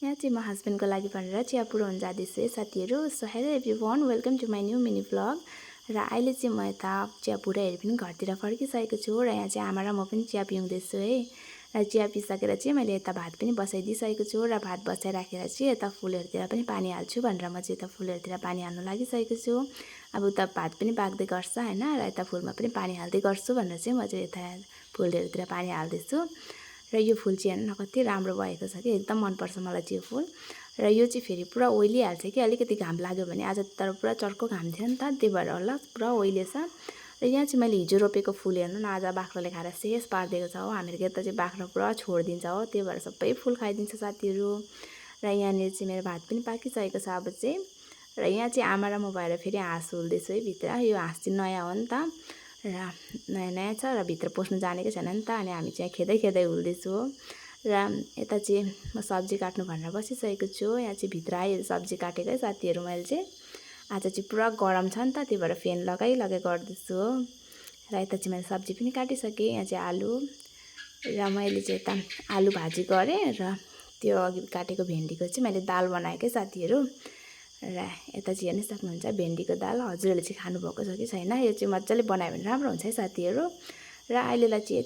यहाँ चाहिँ म हस्बेन्डको लागि भनेर चिया पुऱ्याउन जाँदैछु है साथीहरू। So hello everyone, welcome to my new mini vlog. र अहिले चाहिँ म यता चिया पुऱ्याएर पनि घरतिर फर्किसकेको छु र यहाँ चाहिँ आमा र म पनि चिया पिउँदैछु है। र चिया पिसकेर चाहिँ मैले यता भात पनि बसाइदिइसकेको छु र भात बसाइराखेर चाहिँ यता फुलहरूतिर पनि पानी हाल्छु भनेर म चाहिँ यता फुलहरूतिर पानी हाल्न लागिसकेको छु। अब उता भात पनि पाक्दै गर्छ हैन, र यता फुलमा पनि पानी हाल्दै गर्छु भनेर चाहिँ म चाहिँ यता फुलहरूतिर पानी हाल्दैछु। र यो फुल चाहिँ हेर्नु न कति राम्रो भएको छ कि, एकदम मनपर्छ मलाई चाहिँ यो फुल। र यो चाहिँ फेरि पुरा ओइलिहाल्छ कि, अलिकति घाम लाग्यो भने। आज तर पुरा चर्को घाम थियो नि त, त्यही भएर होला पुरा ओइलिएछ। र यहाँ चाहिँ मैले हिजो रोपेको फुल हेर्नु न, आज बाख्राले खाएर शेष पारिदिएको छ हो। हामीहरूको यता चाहिँ बाख्रा पुरा छोडिदिन्छ हो, त्यही भएर सबै फुल खाइदिन्छ साथीहरू। र यहाँनिर चाहिँ मेरो भात पनि पाकिसकेको छ अब चाहिँ। र यहाँ चाहिँ आमा र म भएर फेरि हाँस हुल्दैछु है भित्र। यो हाँस चाहिँ नयाँ हो नि त, र नयाँ नयाँ छ र भित्र पस्नु जानेकै छैन नि त, अनि हामी चाहिँ खेदै खेदै हुल्दैछु हो। र यता चाहिँ म सब्जी काट्नु भनेर बसिसकेको छु। यहाँ चाहिँ भित्र आएर सब्जी काटेकै साथीहरू मैले चाहिँ। आज चाहिँ पुरा गरम छ नि त, त्यही भएर फ्यान लगाइ गर्दैछु हो। र यता चाहिँ मैले सब्जी पनि काटिसकेँ। यहाँ चाहिँ आलु, र मैले चाहिँ यता आलु भाजी गरेँ, र त्यो अघि काटेको भेन्डीको चाहिँ मैले दाल बनाएकै साथीहरू। र यता चाहिँ हेर्नु सक्नुहुन्छ भेन्डीको दाल। हजुरहरूले चाहिँ खानुभएको छ कि छैन, यो चाहिँ मजाले बनायो भने राम्रो हुन्छ है साथीहरू। र अहिलेलाई चाहिँ